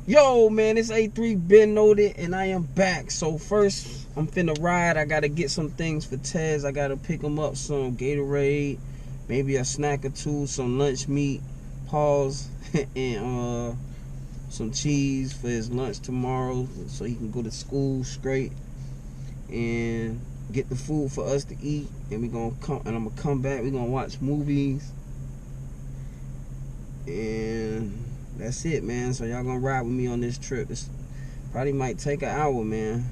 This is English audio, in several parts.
Yo, man, it's A3 been noted, and I am back. So first, I'm finna ride. I gotta get some things for Tez. I gotta pick him up some Gatorade, maybe a snack or two, some lunch meat, pause, and some cheese for his lunch tomorrow, so he can go to school straight and get the food for us to eat. And I'm gonna come back. We're gonna watch movies, and that's it, man. So y'all gonna ride with me on this trip. This probably might take an hour, man,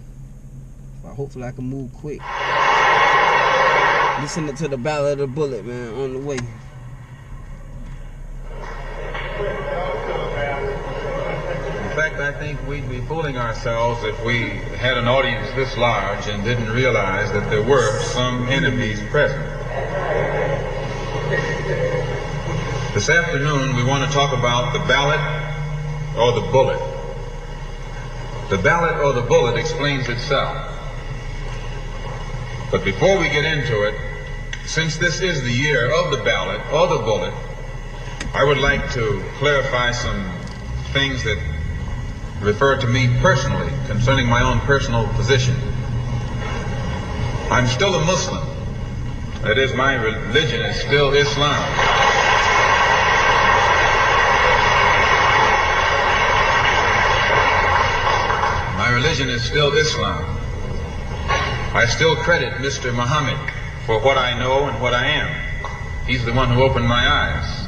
but hopefully I can move quick. Listening to the Ballot of the Bullet, man, on the way. In fact, I think we'd be fooling ourselves if we had an audience this large and didn't realize that there were some enemies present. This afternoon, we want to talk about the ballot or the bullet. The ballot or the bullet explains itself. But before we get into it, since this is the year of the ballot or the bullet, I would like to clarify some things that refer to me personally concerning my own personal position. I'm still a Muslim. That is, my religion is still Islam. My religion is still Islam. I still credit Mr. Muhammad for what I know and what I am. He's the one who opened my eyes.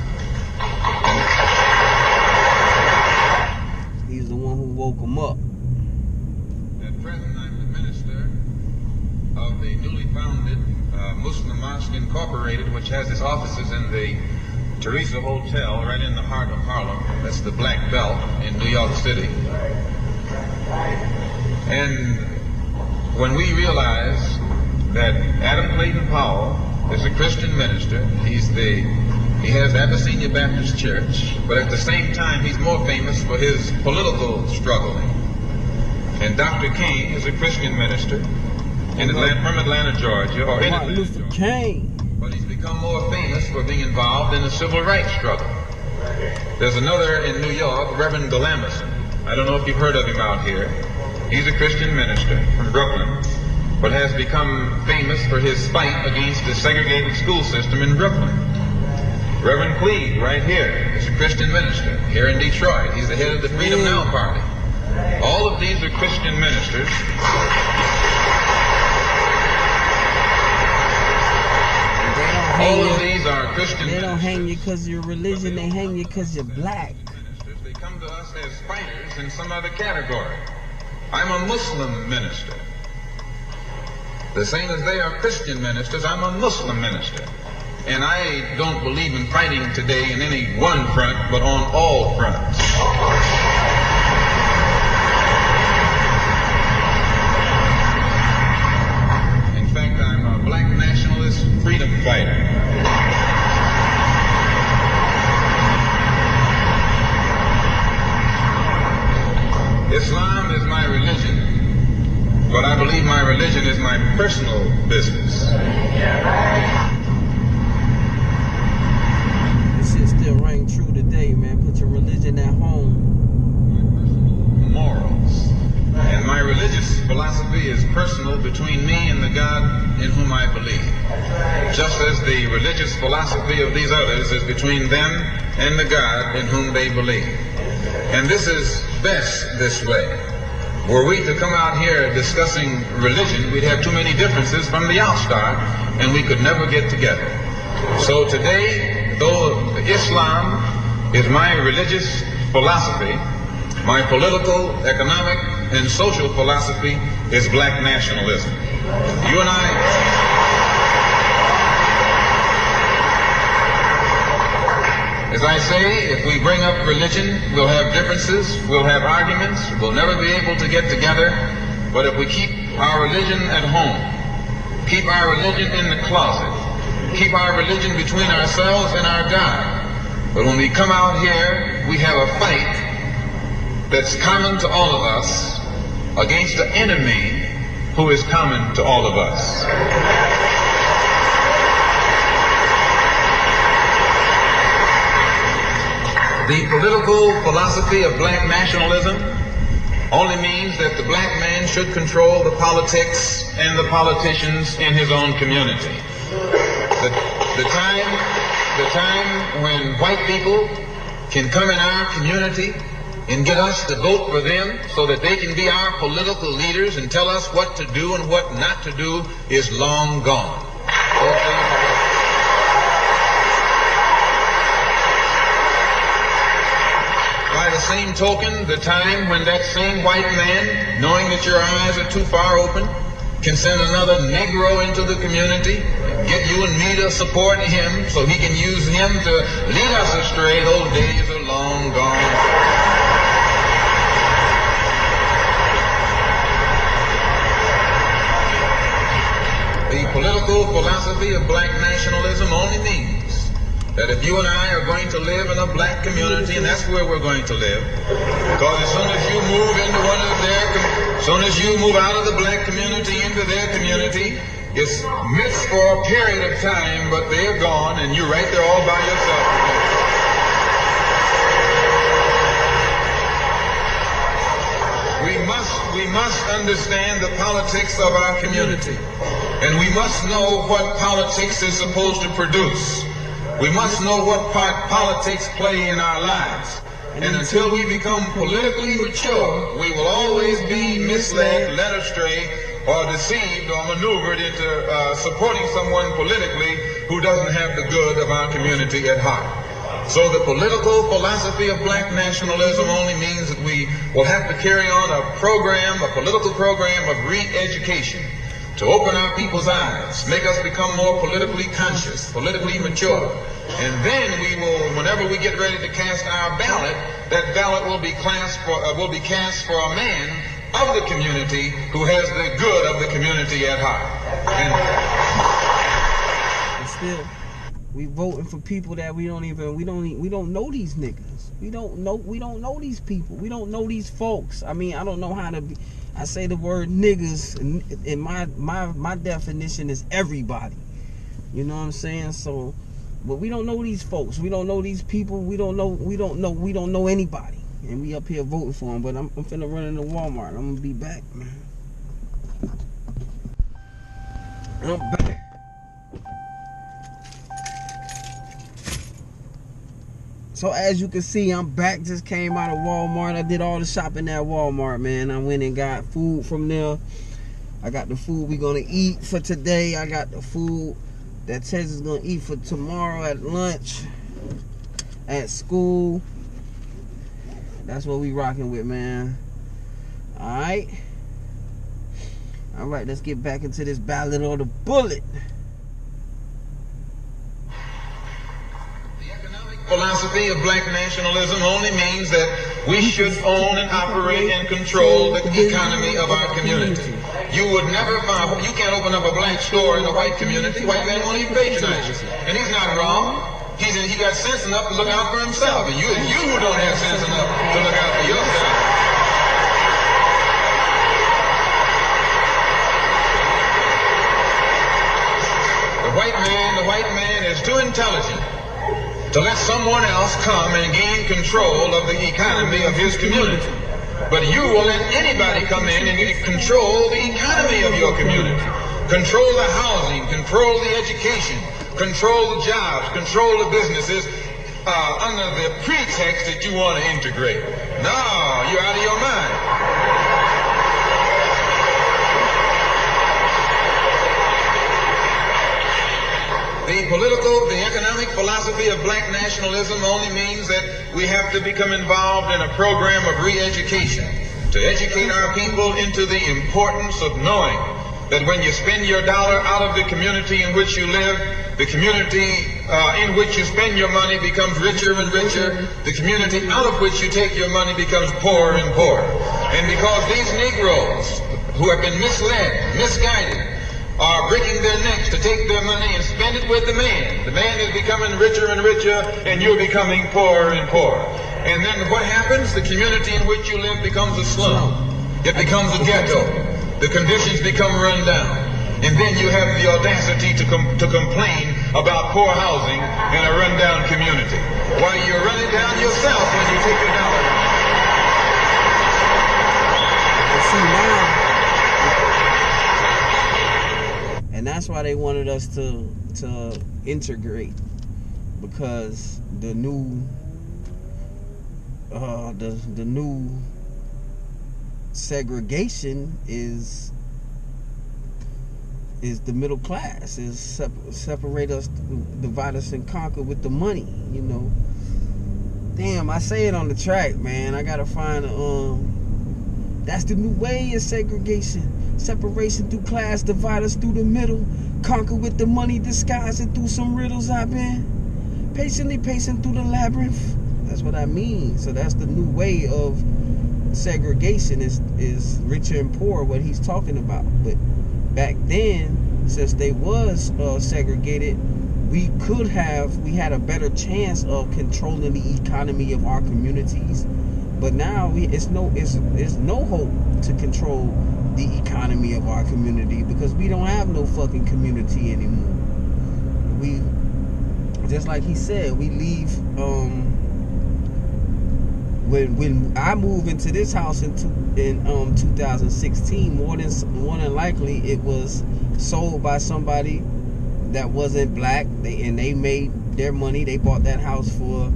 He's the one who woke him up. At present, I'm the minister of the newly founded Muslim Mosque Incorporated, which has its offices in the Teresa Hotel right in the heart of Harlem. That's the Black Belt in New York City. And when we realize that Adam Clayton Powell is a Christian minister, he has Abyssinia Baptist Church, but at the same time he's more famous for his political struggling. And Dr. King is a Christian minister from Atlanta, Georgia, or in Atlanta, Georgia. But he's become more famous for being involved in the civil rights struggle. There's another in New York, Reverend Galamison. I don't know if you've heard of him out here. He's a Christian minister from Brooklyn, but has become famous for his fight against the segregated school system in Brooklyn. Reverend Cleave, right here, is a Christian minister here in Detroit. He's the head of the Freedom Now Party. All of these are Christian ministers. All of these are Christian ministers. They don't hang you because of your religion, they hang you because you're black. They come to us as fighters in some other category. I'm a Muslim minister. The same as they are Christian ministers, I'm a Muslim minister. And I don't believe in fighting today in any one front, but on all fronts. In fact, I'm a black nationalist freedom fighter. Islam is my religion, but I believe my religion is my personal business. This shit still ring true today, man. Put your religion at home. My personal morals. And my religious philosophy is personal between me and the God in whom I believe. Just as the religious philosophy of these others is between them and the God in whom they believe. And this is best this way. Were we to come out here discussing religion, we'd have too many differences from the outstart, and we could never get together. So today, though Islam is my religious philosophy, my political, economic, and social philosophy is black nationalism. You and I... As I say, if we bring up religion, we'll have differences, we'll have arguments, we'll never be able to get together. But if we keep our religion at home, keep our religion in the closet, keep our religion between ourselves and our God. But when we come out here, we have a fight that's common to all of us against the enemy who is common to all of us. The political philosophy of black nationalism only means that the black man should control the politics and the politicians in his own community. The time when white people can come in our community and get us to vote for them so that they can be our political leaders and tell us what to do and what not to do is long gone. By the same token, the time when that same white man, knowing that your eyes are too far open, can send another Negro into the community, get you and me to support him so he can use him to lead us astray, those days are long gone. The political philosophy of black nationalism only means that if you and I are going to live in a black community, and that's where we're going to live, because as soon as you move into as soon as you move out of the black community into their community, it's missed for a period of time, but they're gone, and you're right there all by yourself. We must understand the politics of our community, and we must know what politics is supposed to produce. We must know what part politics play in our lives. And until we become politically mature, we will always be misled, led astray, or deceived or maneuvered into supporting someone politically who doesn't have the good of our community at heart. So the political philosophy of black nationalism only means that we will have to carry on a political program of re-education to open our people's eyes, make us become more politically conscious, politically mature. And then we will, whenever we get ready to cast our ballot, that ballot will be cast for a man of the community who has the good of the community at heart. And still, we voting for people that we don't know these niggas. We don't know these people. We don't know these folks. I mean, I don't know how to be. I say the word niggas, and my definition is everybody. You know what I'm saying? So, but we don't know these folks. We don't know these people. We don't know anybody. And we up here voting for them. But I'm finna run into Walmart. I'm gonna be back, man. I'm back. So as you can see, I'm back. Just came out of Walmart. I did all the shopping at Walmart, man. I went and got food from there. I got the food we're gonna eat for today. I got the food that Tess is gonna eat for tomorrow at lunch, at school. That's what we rocking with, man. Alright, let's get back into this ballot or the bullet. Philosophy of black nationalism only means that we should own and operate and control the economy of our community. You can't open up a black store in a white community. White man won't even patronize you. And he's not wrong. He got sense enough to look out for himself. And you who don't have sense enough to look out for yourself. The white man is too intelligent to let someone else come and gain control of the economy of his community. But you will let anybody come in and control the economy of your community. Control the housing, control the education, control the jobs, control the businesses under the pretext that you want to integrate. No, you're out of your mind. The economic philosophy of black nationalism only means that we have to become involved in a program of re-education to educate our people into the importance of knowing that when you spend your dollar out of the community in which you live, the community in which you spend your money becomes richer and richer. The community out of which you take your money becomes poorer and poorer. And because these Negroes who have been misled, misguided, are breaking their necks to take their money and spend it with the man. The man is becoming richer and richer, and you're becoming poorer and poorer. And then what happens? The community in which you live becomes a slum. It becomes a ghetto. The conditions become run down. And then you have the audacity to complain about poor housing in a rundown community, while you're running down yourself when you take your dollar. See now, and that's why they wanted us to integrate, because the new the new segregation is the middle class, is separate us, divide us and conquer with the money, you know. Damn, I say it on the track, man. I gotta find that's the new way, is segregation. Separation through class, divide us through the middle, conquer with the money, disguise it through some riddles. I've been patiently pacing through the labyrinth. That's what I mean. So that's the new way of segregation, is richer and poor, what he's talking about. But back then, since they was segregated, we had a better chance of controlling the economy of our communities. But now it's no hope to control the economy of our community, because we don't have no fucking community anymore. We, just like he said, we leave. When I moved into this house in 2016, more than likely it was sold by somebody that wasn't black. They made their money. They bought that house for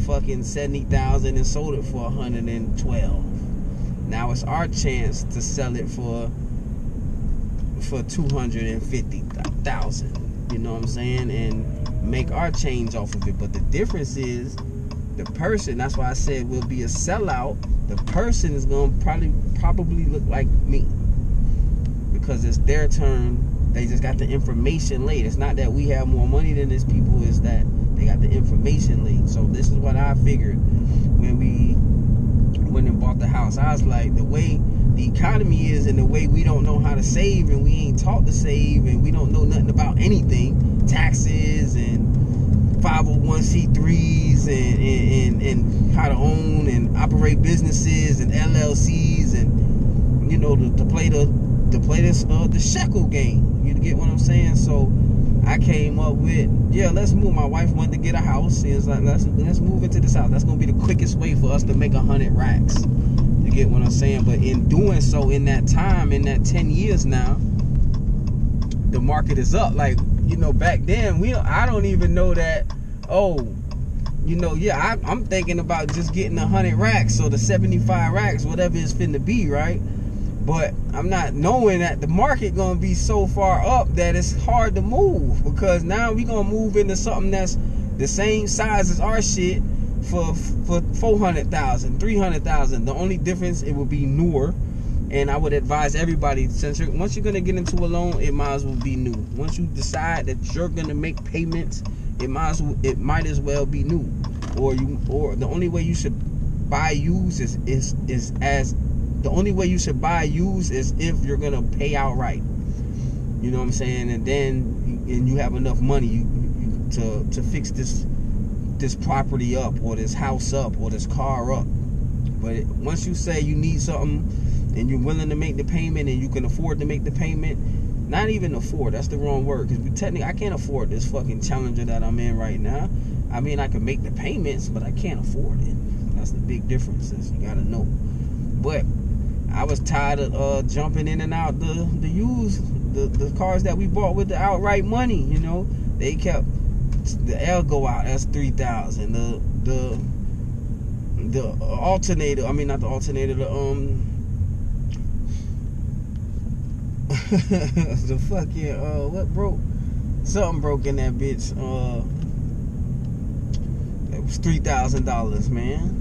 fucking $70,000 and sold it for $112,000. Now it's our chance to sell it for $250,000. You know what I'm saying? And make our change off of it. But the difference is, the person, that's why I said we'll be a sellout. The person is gonna probably look like me, because it's their turn. They just got the information late. It's not that we have more money than these people, it's that they got the information late. So this is what I figured when we went and bought the house. I was like, the way the economy is, and the way we don't know how to save, and we ain't taught to save, and we don't know nothing about anything, taxes and 501c3s and how to own and operate businesses and LLCs, and you know, to play the shekel game. You get what I'm saying? So I came up with, let's move. My wife wanted to get a house. It's like, let's move into this house. That's gonna be the quickest way for us to make 100 racks. You get what I'm saying? But in doing so, in that time, in that 10 years now, the market is up. Like, you know, back then I don't even know that. I'm thinking about just getting 100 racks, so the 75 racks, whatever it's finna be, right? But I'm not knowing that the market gonna be so far up that it's hard to move, because now we gonna move into something that's the same size as our shit for 400,000, 300,000. The only difference, it will be newer. And I would advise everybody, once you're gonna get into a loan, it might as well be new. Once you decide that you're gonna make payments, it might as well be new. Or the only way you should buy used is if you're gonna pay outright. You know what I'm saying? And then you have enough money to fix this property up, or this house up, or this car up. But once you say you need something, and you're willing to make the payment, and you can afford to make the payment, not even afford, that's the wrong word, because technically I can't afford this fucking Challenger that I'm in right now. I mean, I can make the payments, but I can't afford it. That's the big difference, you gotta know. But I was tired of jumping in and out the used, the cars that we bought with the outright money. You know, they kept the Elgo out, that's $3,000. The alternator, I mean not the alternator, the fucking what broke? Something broke in that bitch. It was $3,000, man.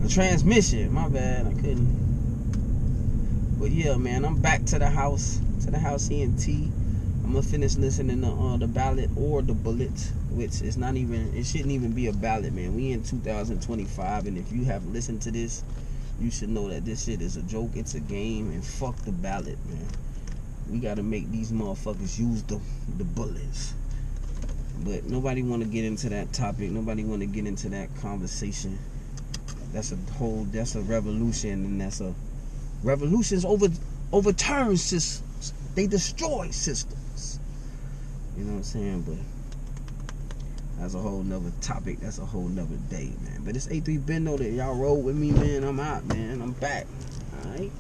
The transmission, my bad, I couldn't. But yeah, man, I'm back to the house ENT. I'm gonna finish listening to the ballot or the bullet, which is not even, it shouldn't even be a ballot, man. We in 2025, and if you have listened to this, you should know that this shit is a joke, it's a game, and fuck the ballot, man. We gotta make these motherfuckers use the bullets. But nobody want to get into that topic. Nobody want to get into that conversation. That's a revolution, and revolutions overturn systems. They destroy systems. You know what I'm saying? But that's a whole nother topic. That's a whole nother day, man. But it's A3 Ben Noted. Y'all roll with me, man. I'm out, man. I'm back. Alright?